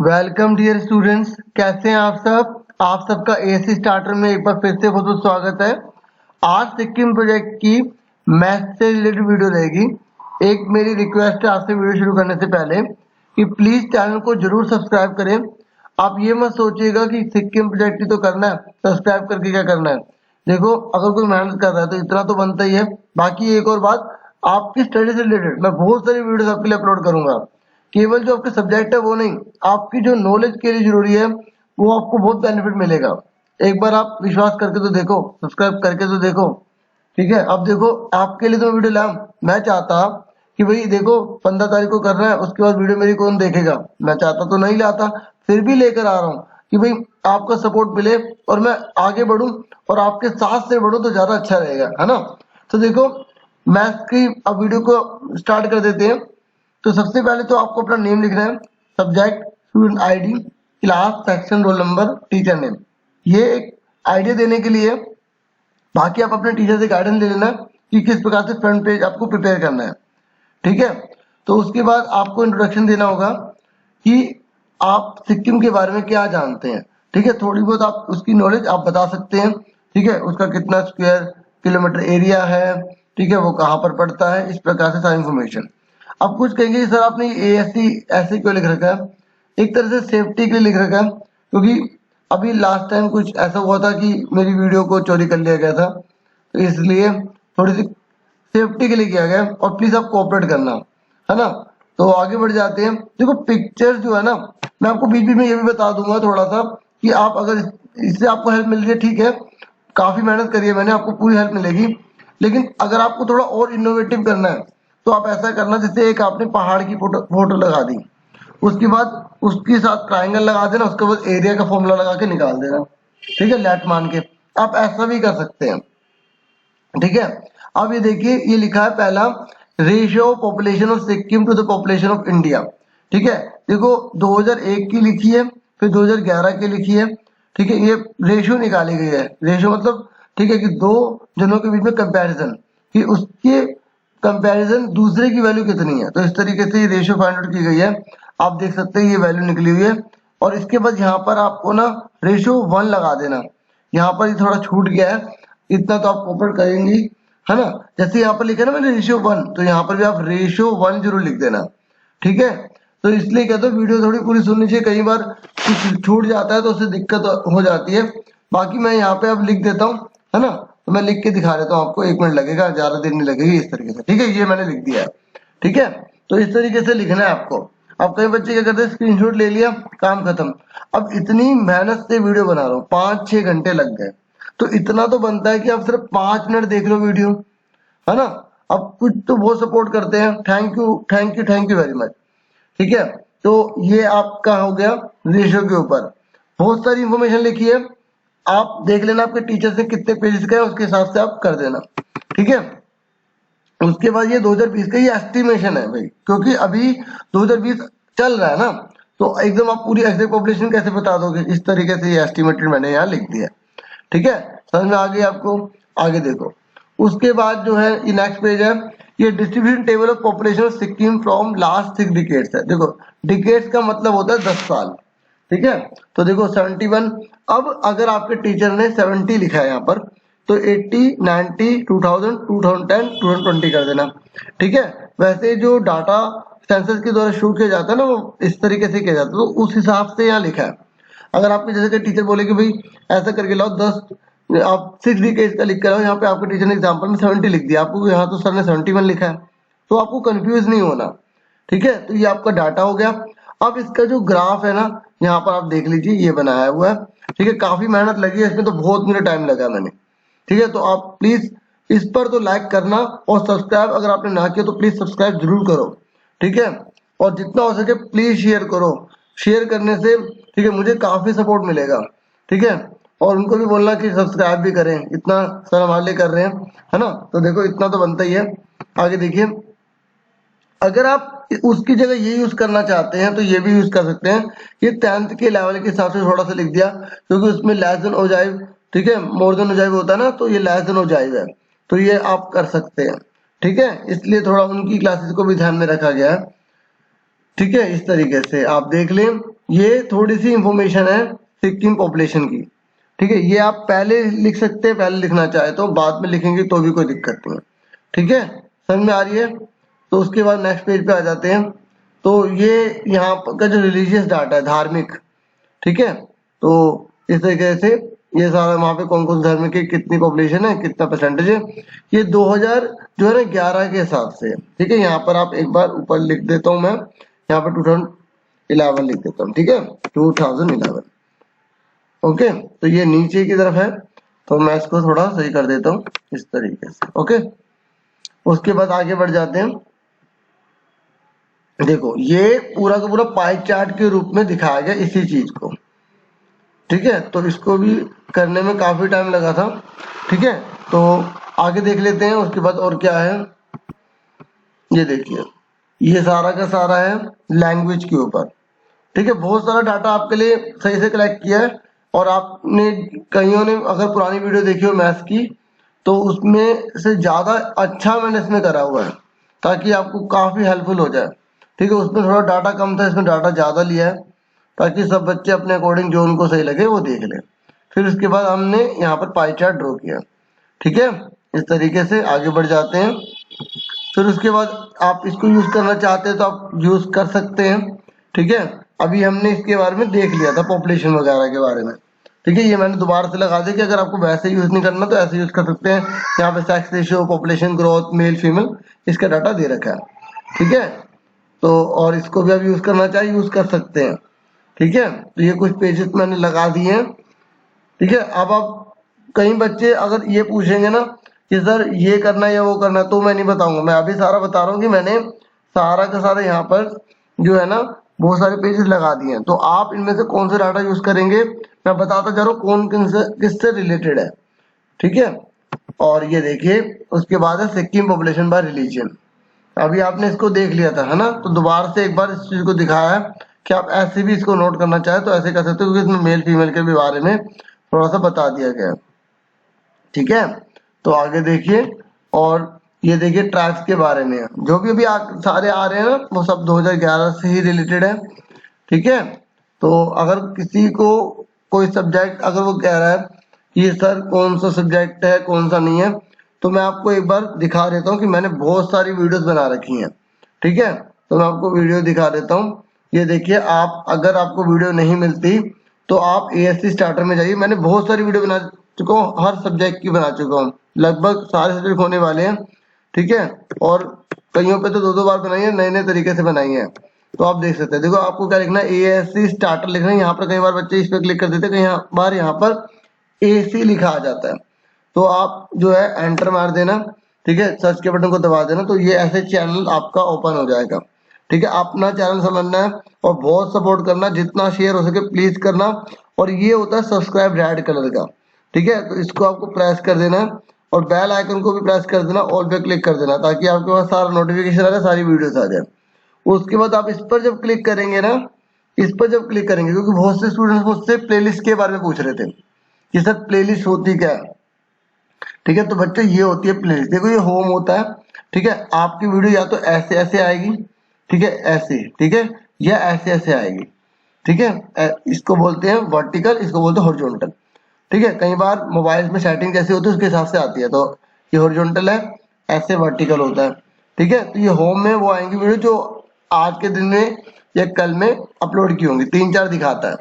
Welcome dear students, कैसे हैं आप सब। आप सबका एएससी स्टार्टर में एक बार फिर से बहुत बहुत स्वागत है। आज सिक्किम प्रोजेक्ट की मैथ से रिलेटेड वीडियो रहेगी। एक मेरी रिक्वेस्ट है आपसे वीडियो शुरू करने से पहले कि प्लीज चैनल को जरूर सब्सक्राइब करें। आप ये मत सोचिएगा कि सिक्किम प्रोजेक्ट ही तो करना है, सब्सक्राइब करके क्या करना है। देखो, अगर कोई मेहनत कर रहा है तो इतना तो बनता ही है। बाकी एक और बात, आपकी स्टडी से रिलेटेड मैं बहुत सारी वीडियोस आपके लिए अपलोड करूंगा। केवल जो आपके सब्जेक्ट है वो नहीं, आपकी जो नॉलेज के लिए जरूरी है वो आपको बहुत बेनिफिट मिलेगा। एक बार आप विश्वास करके तो देखो, सब्सक्राइब करके तो देखो। ठीक है, अब देखो आपके लिए तो वीडियो लाऊं। मैं चाहता कि भाई देखो 15 तारीख को करना है, उसके बाद वीडियो मेरी कौन देखेगा। मैं चाहता तो नहीं लाता, फिर भी लेकर आ रहा हूँ कि भाई आपका सपोर्ट मिले और मैं आगे बढ़ूं और आपके साथ से बढ़ूं तो ज्यादा अच्छा रहेगा, है ना। तो देखो, मैथ्स की अब वीडियो को स्टार्ट कर देते हैं। तो सबसे पहले तो आपको अपना नेम लिखना है, subject, student ID, class, section, roll number, teacher name. ये एक आइडिया देने के लिए। बाकी आप अपने टीचर से गाइडेंस ले लेना कि किस प्रकार से फ्रंट पेज आपको प्रिपेयर करना है। ठीक है, तो उसके बाद आपको इंट्रोडक्शन देना होगा कि आप सिक्किम के बारे में क्या जानते हैं। ठीक है, थोड़ी बहुत आप उसकी नॉलेज आप बता सकते हैं। ठीक है, उसका कितना स्क्वायर किलोमीटर एरिया है, ठीक है, वो कहाँ पर पड़ता है, इस प्रकार से सारी इंफॉर्मेशन। अब कुछ कहेंगे कि सर आपने एएससी ऐसे क्यों लिख रखा है। एक तरह से सेफ्टी के लिए लिख रखा है, क्योंकि अभी लास्ट टाइम कुछ ऐसा हुआ था कि मेरी वीडियो को चोरी कर लिया गया था, तो इसलिए थोड़ी सी सेफ्टी के लिए किया गया है। और प्लीज आप कोऑपरेट करना, है ना। तो आगे बढ़ जाते हैं। देखो पिक्चर्स जो है ना, मैं आपको बीच बीच में ये भी बता दूंगा थोड़ा सा कि आप अगर इससे आपको हेल्प मिल रही है, ठीक है, काफी मेहनत करी है मैंने, आपको पूरी हेल्प मिलेगी। लेकिन अगर आपको थोड़ा और इनोवेटिव करना है तो आप ऐसा करना, जैसे एक आपने पहाड़ की फोटो लगा दी, उसके बाद उसके साथ ट्राइंगल लगा देना, उसके बाद एरिया का फॉर्मूला लगा के निकाल देना। ठीक है, लेट मान के आप ऐसा भी कर सकते हैं। ठीक है, अब ये देखिए, ये लिखा है पहला, ratio of population of Sikkim to the population of India. ठीक है, देखो 2001 की लिखी है, फिर 2011 की लिखी है। ठीक है, ये रेशियो निकाली गई है। रेशियो मतलब ठीक है कि दो जनों के बीच में कंपैरिजन, कि उसके कंपैरिजन दूसरे की वैल्यू कितनी है। तो इस तरीके से ये रेशियो फाइंड आउट की गई है। आप देख सकते हैं ये वैल्यू निकली हुई है। और इसके बाद यहाँ पर आपको ना रेशियो 1 लगा देना। यहाँ पर ये थोड़ा छूट गया है, इतना तो आप कॉपरेट करेंगी, है ना। जैसे यहाँ पर लिखा है ना मैंने रेशियो 1, तो यहाँ पर भी आप रेशियो 1 जरूर लिख देना। ठीक है, तो इसलिए कहते हो वीडियो थोड़ी पूरी सुननी चाहिए, कई बार कुछ छूट जाता है तो उससे दिक्कत हो जाती है। बाकी मैं यहाँ पे अब लिख देता हूँ, है ना। तो मैं लिख के दिखा देता हूँ आपको, 1 मिनट लगेगा, ज्यादा देर नहीं लगेगी, इस तरीके से। ठीक है, ये मैंने लिख दिया है। ठीक है, तो इस तरीके से लिखना है आपको। अब कई बच्चे क्या करते हैं, स्क्रीनशॉट ले लिया, काम खत्म। अब इतनी मेहनत से वीडियो बना रहा हूँ, 5-6 घंटे लग गए, तो इतना तो बनता है कि आप सिर्फ 5 मिनट देख लो वीडियो, है ना। अब कुछ तो बहुत सपोर्ट करते हैं, thank you thank you thank you very much. ठीक है, तो ये आपका हो गया रेशियो के ऊपर। बहुत सारी इंफॉर्मेशन लिखी है, आप देख लेना आपके टीचर से कितने पेजेस का है, उसके हिसाब से आप कर देना। ठीक है, उसके बाद ये 2020 का ये एस्टिमेशन है भाई, क्योंकि अभी 2020 चल रहा है ना, तो एकदम आप पूरी एग्जैक्ट पॉपुलेशन कैसे बता दोगे। इस तरीके से ये एस्टिमेटेड मैंने यहाँ लिख दिया। ठीक है, समझ में आ गई आपको। आगे देखो, उसके बाद जो है ये नेक्स्ट पेज है, ये distribution table of population of Sikkim from last 6 decades है। देखो डिकेड्स का मतलब होता है 10 साल। ठीक है, तो देखो 71। अब अगर आपके टीचर ने 70 लिखा है यहाँ पर, तो 80, 90, 2000, 2010, 2020 कर देना। ठीक है, वैसे जो डाटा सेंसस के द्वारा शुरू किया जाता है ना, वो इस तरीके से किया जाता है, तो उस हिसाब से यहाँ लिखा है। अगर आपके जैसे कि टीचर बोले कि भाई ऐसा करके लाओ 10, आप 6 डिकेड्स का लिख कर लाओ, यहाँ पे आपके टीचर ने एग्जाम्पल में 70 लिख दिया, आपको यहाँ तो सर ने 71 लिखा है, तो आपको कंफ्यूज नहीं होना। ठीक है, तो ये आपका डाटा हो गया। अब इसका जो ग्राफ है ना, यहाँ पर आप देख लीजिए, ये बनाया हुआ है। ठीक है, काफी मेहनत लगी है इसमें, तो बहुत मुझे टाइम लगा मैंने। ठीक है, तो आप प्लीज इस पर तो लाइक करना, और सब्सक्राइब अगर आपने ना किया तो प्लीज सब्सक्राइब जरूर करो। ठीक है, और जितना हो सके प्लीज शेयर करो। शेयर करने से ठीक है मुझे काफी सपोर्ट मिलेगा। ठीक है, और उनको भी बोलना कि सब्सक्राइब भी करें, इतना सर हमारे लिए कर रहे हैं, है ना। तो देखो इतना तो बनता ही है। आगे देखिए, अगर आप उसकी जगह ये यूज करना चाहते हैं तो ये भी यूज कर सकते हैं। ये 10th के लेवल के हिसाब से थोड़ा सा लिख दिया, क्योंकि उसमें लेस देन ओजाइव, ठीक है, मोर देन ओजाइव होता है ना, तो ये लेस देन ओजाइव है, तो ये आप कर सकते हैं। ठीक है, इसलिए थोड़ा उनकी क्लासेस को भी ध्यान में रखा गया है। ठीक है, इस तरीके से आप देख लें। ये थोड़ी सी इंफॉर्मेशन है सिक्किम पॉपुलेशन की, ठीक है। ये आप पहले लिख सकते हैं, पहले लिखना चाहे तो, बाद में लिखेंगे तो भी कोई दिक्कत नहीं है, ठीक है। समझ में आ रही है? तो उसके बाद नेक्स्ट पेज पे आ जाते हैं। तो ये यहाँ का जो रिलीजियस डाटा है, धार्मिक, ठीक है। तो इस तरीके से ये सारा वहाँ पे कौन कौन से धर्म की कितनी पॉपुलेशन है, कितना परसेंटेज है, ये 2000 जो है ना 11 के हिसाब से है, ठीक है। यहाँ पर आप एक बार ऊपर लिख देता हूँ मैं, यहाँ पर 2011 लिख देता हूँ, ठीक है, 2011। ओके, तो ये नीचे की तरफ है, तो मैं इसको थोड़ा सही कर देता हूँ इस तरीके से। ओके, उसके बाद आगे बढ़ जाते हैं। देखो ये पूरा का पूरा पाई चार्ट के रूप में दिखाया गया इसी चीज को, ठीक है। तो इसको भी करने में काफी टाइम लगा था, ठीक है। तो आगे देख लेते हैं उसके बाद और क्या है। ये देखिए, ये सारा का सारा है लैंग्वेज के ऊपर, ठीक है। बहुत सारा डाटा आपके लिए सही से कलेक्ट किया है, और आपने कईयों ने अगर पुरानी वीडियो देखी हो मैथ्स की, तो उसमें से ज्यादा अच्छा मैंने इसमें करा हुआ है, ताकि आपको काफी हेल्पफुल हो जाए, ठीक है। उसमें थोड़ा डाटा कम था, इसमें डाटा ज्यादा लिया है, ताकि सब बच्चे अपने अकॉर्डिंग जो उनको सही लगे वो देख लें। फिर उसके बाद हमने यहाँ पर पाई चार्ट ड्रॉ किया, ठीक है। इस तरीके से आगे बढ़ जाते हैं। फिर उसके बाद आप इसको यूज करना चाहते हैं तो आप यूज कर सकते हैं, ठीक है। अभी हमने इसके बारे में देख लिया था पॉपुलेशन वगैरह के बारे में, ठीक है। ये मैंने दोबारा से लगा दिया कि अगर आपको वैसे यूज नहीं करना तो ऐसे यूज कर सकते हैं। यहाँ पे sex ratio, population growth, male female, इसका डाटा दे रखा है, ठीक है। तो और इसको भी आप यूज करना चाहे यूज कर सकते हैं, ठीक है। तो ये कुछ पेजेस मैंने लगा दिए हैं, ठीक है। अब आप कई बच्चे अगर ये पूछेंगे ना कि सर ये करना है या वो करना है, तो मैं नहीं बताऊंगा, मैं अभी सारा बता रहा हूँ कि मैंने सारा का सारा यहाँ पर जो है ना बहुत सारे पेजेस लगा दिए हैं। तो आप इनमें से कौन सा डाटा यूज करेंगे मैं बताता जा रहा हूँ कौन किससे रिलेटेड है, ठीक है। और ये देखिए उसके बाद है सिक्किम पॉपुलेशन बाय रिलीजन। अभी आपने इसको देख लिया था, है ना। तो दोबारा से एक बार इस चीज को दिखाया है कि आप ऐसे भी इसको नोट करना चाहे तो ऐसे कर सकते हो, क्योंकि इसमें मेल फीमेल के भी बारे में थोड़ा सा बता दिया गया है, ठीक है। तो आगे देखिए, और ये देखिए ट्राइब्स के बारे में जो भी अभी सारे आ रहे हैं ना, वो सब 2011 से ही रिलेटेड है, ठीक है। तो अगर किसी को कोई सब्जेक्ट अगर वो कह रहा है कि सर कौन सा सब्जेक्ट है कौन सा नहीं है, तो मैं आपको एक बार दिखा देता हूँ कि मैंने बहुत सारी वीडियोस बना रखी हैं, ठीक है। तो मैं आपको वीडियो दिखा देता हूँ। ये देखिए, आप अगर आपको वीडियो नहीं मिलती तो आप एएससी स्टार्टर में जाइए, मैंने बहुत सारी वीडियो बना चुका हूँ, हर सब्जेक्ट की बना चुका हूँ, लगभग सारे सब्जेक्ट होने वाले हैं, ठीक है। और कईयों पे तो 2-2 बार बनाई है, नए नए तरीके से बनाई है। तो आप देख सकते हैं, देखो आपको क्या लिखना है, एएससी स्टार्टर लिखना है। यहाँ पर कई बार बच्चे इस पे क्लिक कर देते हैं, कई बार यहाँ पर एसी लिखा आ जाता है, तो आप जो है एंटर मार देना, ठीक है, सर्च के बटन को दबा देना, तो ये ऐसे चैनल आपका ओपन हो जाएगा, ठीक है। अपना चैनल समझना है और बहुत सपोर्ट करना, जितना शेयर हो सके प्लीज करना। और ये होता है सब्सक्राइब रेड कलर का, ठीक है। तो इसको आपको प्रेस कर देना है और बेल आइकन को भी प्रेस कर देना, ऑल पे क्लिक कर देना, ताकि आपके पास सारा नोटिफिकेशन आ जाए, सारी वीडियोस आ जाए। उसके बाद आप इस पर जब क्लिक करेंगे ना, इस पर जब क्लिक करेंगे, क्योंकि बहुत से स्टूडेंट्स मुझसे प्लेलिस्ट के बारे में पूछ रहे थे कि सर प्लेलिस्ट होती क्या है, ठीक है। तो बच्चे ये होती है प्लेलिस्ट, देखो ये होम होता है, ठीक है। आपकी वीडियो या तो ऐसे ऐसे आएगी, ठीक है, ऐसे, ठीक है, या ऐसे ऐसे आएगी, ठीक है। इसको बोलते हैं वर्टिकल, इसको बोलते हैं हॉरिजॉन्टल, ठीक है। कई बार मोबाइल में सेटिंग जैसी होती है उसके हिसाब से आती है, तो ये हॉरिजॉन्टल है, ऐसे वर्टिकल होता है, ठीक है। तो ये होम में वो आएंगी वीडियो जो आज के दिन में या कल में अपलोड की होंगी, 3-4 दिखाता है।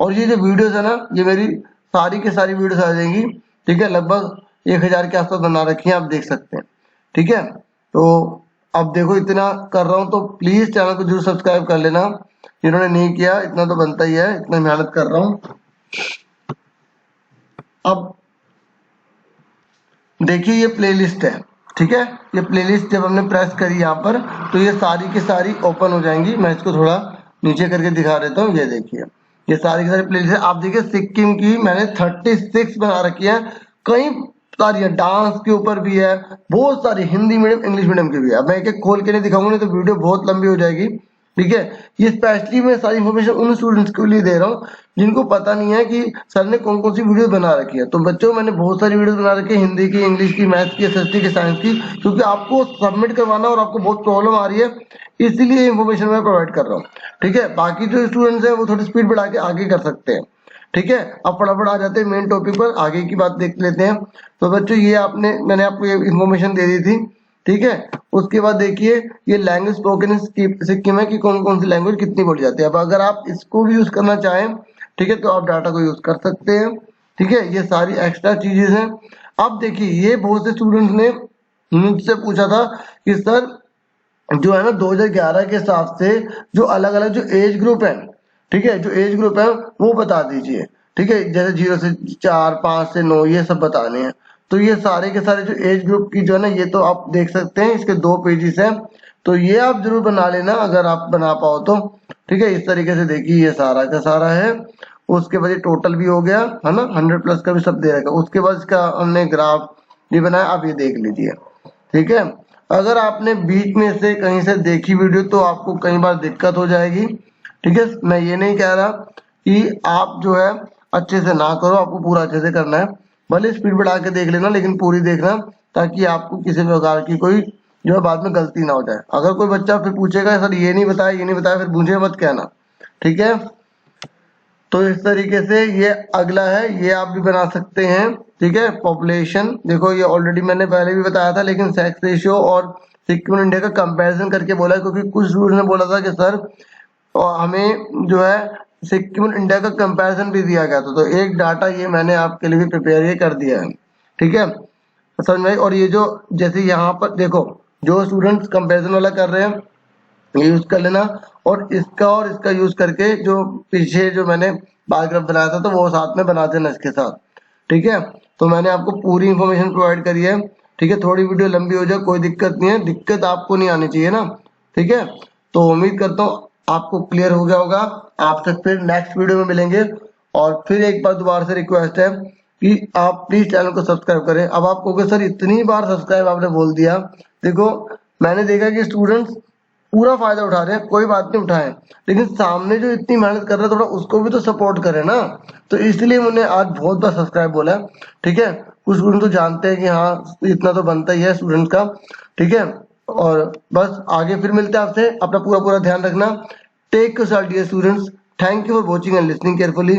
और ये जो वीडियोस है ना, ये मेरी सारी की सारी वीडियोस आ जाएंगी, ठीक है। लगभग 1000 के आसपास बना रखी है, आप देख सकते हैं, ठीक है। तो अब देखो इतना कर रहा हूँ तो प्लीज चैनल को जरूर सब्सक्राइब कर लेना, जिन्होंने नहीं किया, इतना तो बनता ही है, इतना मेहनत कर रहा हूँ। अब देखिए ये प्लेलिस्ट है, ठीक है। ये प्लेलिस्ट जब हमने प्रेस करी यहाँ पर, तो ये सारी की सारी ओपन हो जाएंगी। मैं इसको थोड़ा नीचे करके दिखा देता हूँ, ये देखिए ये सारी की सारी प्लेलिस्ट है। आप देखिए सिक्किम की मैंने 36 बना रखी है, कई सारी है, डांस के ऊपर भी है, बहुत सारी हिंदी मीडियम इंग्लिश मीडियम की भी है। अब मैं एक एक खोल के नहीं दिखाऊंगा, नहीं तो वीडियो बहुत लंबी हो जाएगी, ठीक है। ये स्पेशली मैं सारी इन्फॉर्मेशन उन स्टूडेंट्स के लिए दे रहा हूँ जिनको पता नहीं है कि सर ने कौन कौन सी वीडियो बना रखी है। तो बच्चों मैंने बहुत सारी वीडियो बना रखी है, हिंदी की, इंग्लिश की, मैथ्स की, एसएसटी की, साइंस की, क्योंकि आपको सबमिट करवाना और आपको बहुत प्रॉब्लम आ रही है, इसीलिए इन्फॉर्मेशन मैं प्रोवाइड कर रहा हूँ। ठीक है, बाकी जो स्टूडेंट्स हैं वो थोड़ी स्पीड बढ़ा के आगे कर सकते हैं। ठीक है, अब फटाफट आ जाते हैं मेन टॉपिक पर, आगे की बात देख लेते हैं। तो बच्चों ये मैंने आपको ये इन्फॉर्मेशन दे दी थी। ठीक है, उसके बाद देखिए ये लैंग्वेज स्पोकन सिक्किम है कि कौन कौन सी लैंग्वेज कितनी बोली जाती है। अब अगर आप इसको भी यूज करना चाहें, ठीक है, तो आप डाटा को यूज कर सकते हैं। ठीक है, ये सारी एक्स्ट्रा चीजें हैं। अब देखिए ये बहुत से स्टूडेंट्स ने मुझसे पूछा था कि सर जो है ना 2011 के हिसाब से जो अलग अलग जो एज ग्रुप है, ठीक है, जो एज ग्रुप है वो बता दीजिए। ठीक है, जैसे 0 से 4, 5 से 9 ये सब बताने हैं। तो ये सारे के सारे जो एज ग्रुप की जो है ना, ये तो आप देख सकते हैं, इसके 2 पेजेस हैं, तो ये आप जरूर बना लेना अगर आप बना पाओ तो। ठीक है, इस तरीके से देखिए ये सारा का सारा है। उसके बाद ये टोटल भी हो गया है ना, 100+ का भी सब दे रखा। उसके बाद इसका हमने ग्राफ भी बनाया, आप ये देख लीजिए। ठीक है, अगर आपने बीच में से कहीं से देखी वीडियो तो आपको कई बार दिक्कत हो जाएगी। ठीक है, मैं ये नहीं कह रहा कि आप जो है अच्छे से ना करो, आपको पूरा अच्छे से करना है। भले स्पीड बढ़ा के देख लेना, लेकिन पूरी देखना, ताकि आपको किसी प्रकार की कोई जो है बाद में गलती ना हो जाए। अगर कोई बच्चा फिर पूछेगा सर ये नहीं बताया, ये नहीं बताया, फिर मुझे मत कहना। ठीक है, तो इस तरीके से ये अगला है, ये आप भी बना सकते हैं। ठीक है, पॉपुलेशन देखो ये ऑलरेडी मैंने पहले भी बताया था, लेकिन सेक्स रेशियो और सिक्किम और इंडिया का कंपैरिजन करके बोला, क्योंकि कुछ स्टूडेंट ने बोला था कि सर और हमें जो है सिक्किम और इंडिया का कंपैरिजन भी दिया गया था। तो एक डाटा ये मैंने आपके लिए भी प्रिपेयर ये कर दिया है। ठीक है, समझ में आई? और ये जो जैसे यहाँ पर देखो जो स्टूडेंट्स कंपैरिजन वाला कर रहे हैं ये यूज कर लेना, और इसका यूज करके जो पीछे जो मैंने बार ग्राफ बनाया था तो वो साथ में बना देना इसके साथ। ठीक है, तो मैंने आपको पूरी इंफॉर्मेशन प्रोवाइड करी है। ठीक है, थोड़ी वीडियो लंबी हो जाए कोई दिक्कत नहीं है, दिक्कत आपको नहीं आनी चाहिए ना। ठीक है, तो उम्मीद करता हूँ आपको क्लियर हो गया होगा। आपसे फिर नेक्स्ट वीडियो में मिलेंगे। और फिर एक बार दोबारा से रिक्वेस्ट है कि आप प्लीज चैनल को सब्सक्राइब करें। अब आप कहोगे सर इतनी बार सब्सक्राइब आपने बोल दिया, देखो मैंने देखा कि स्टूडेंट्स पूरा फायदा उठा रहे हैं, कोई बात नहीं उठाएं, लेकिन सामने जो इतनी मेहनत कर रहा है थोड़ा उसको भी तो सपोर्ट करें ना। तो इसलिए मैंने आज बहुत बार सब्सक्राइब बोला है। ठीक है, कुछ स्टूडेंट तो जानते हैं कि हाँ इतना तो बनता ही है स्टूडेंट का। ठीक है, और बस आगे फिर मिलते हैं आपसे, अपना पूरा पूरा ध्यान रखना। Take your dear students, thank you for watching and listening carefully.